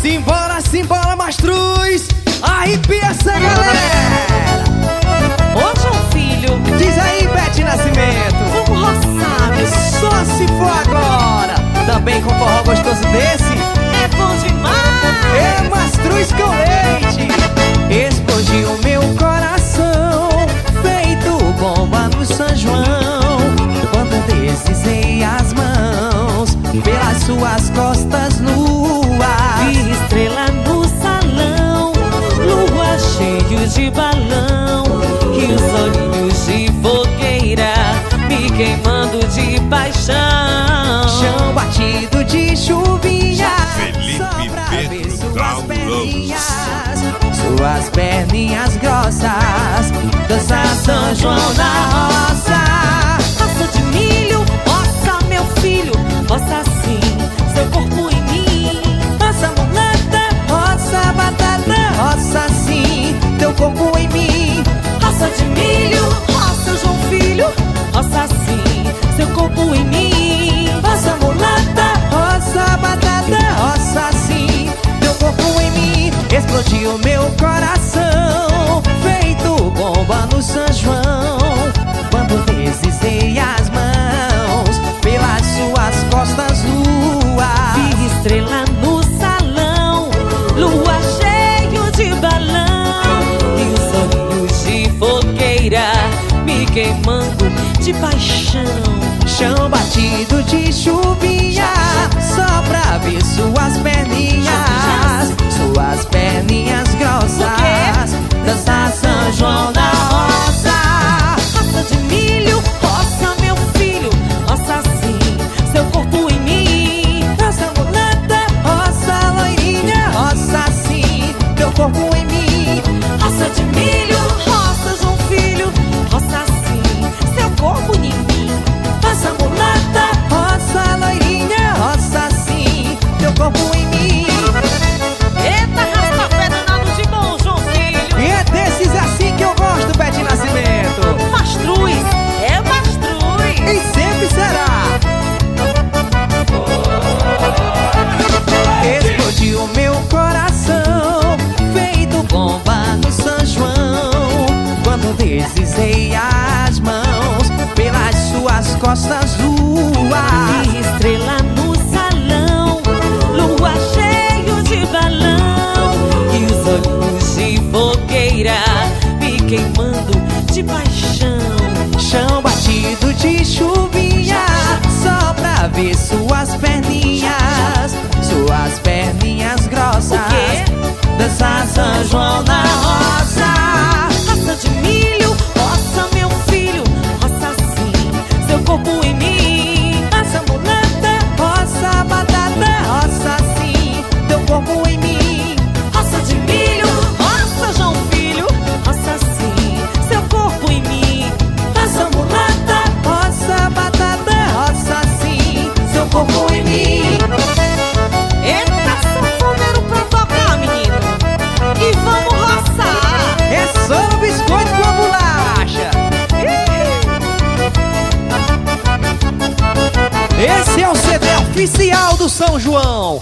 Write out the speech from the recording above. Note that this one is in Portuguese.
Simbora, simbora, Mastruz! Arrepia essa galera! Ô João Filho, Diz aí, Bete Nascimento! vamos roçar, meu. Só se for agora! Também com forró gostoso desse? É bom demais. É Mastruz com leite! Explodiu meu coração, feito bomba no São João, quando deslizei as mãos pelas suas costas nuas. Vi estrela no salão, lua cheio de balão, e os olhinhos de fogueira me queimando de paixão. Chão batido de chuvinha, Felipe só pra ver Pedro suas Gauloso. perninhas, suas perninhas grossas, dança São João na roça. Raça de milho, roça meu filho, roça sim, seu corpo em mim. Roça mulata, roça batata, roça sim, teu corpo em mim. Raça de milho, roça João Filho, roça sim, seu corpo em mim. Roça mulata, roça batata, roça sim, teu corpo em mim. Explodiu meu coração, feito bomba no São João, quando deslizei as mãos pelas suas costas nuas. Vi estrela no salão, lua cheio de balão, e os olhos de fogueira me queimando de paixão. Chão batido de chuvinha, só pra ver suas perninhas, suas perninhas grossas, dança São João na roça. Raça de milho, roça meu filho, roça sim, seu corpo em mim. Roça mulata, roça loirinha, roça sim, teu corpo em mim. Raça de milho, roça João Filho, roça sim, seu corpo em mim. Roça mulata, roça loirinha, roça sim, teu corpo em mim. Eita, raspa-pé danado de bom, João Filho. E é desses assim que eu gosto, Bete Nascimento. Mastruz, é mastruz. E sempre será. Explodiu meu coração, feito bomba no São João, quando deslizei as mãos pelas suas costas nuas. Vi estrela no salão, lua cheio de balão, e os olhos de fogueira me queimando de paixão. Chão batido de chuvinha, só pra ver suas perninhas, suas perninhas grossas, O quê? dança São João na roça. Raça de milho, roça meu filho, roça sim, seu corpo em mim. Roça mulata, roça batata, roça sim, teu corpo em mim. Raça de milho, roça João Filho, roça sim, seu corpo em mim. Roça mulata, roça batata, roça sim, seu corpo em mim. Eita, sanfoneiro pra tocar, menino, e vamos roçar. É só no biscoito com a bolacha. Esse é o CD oficial do São João.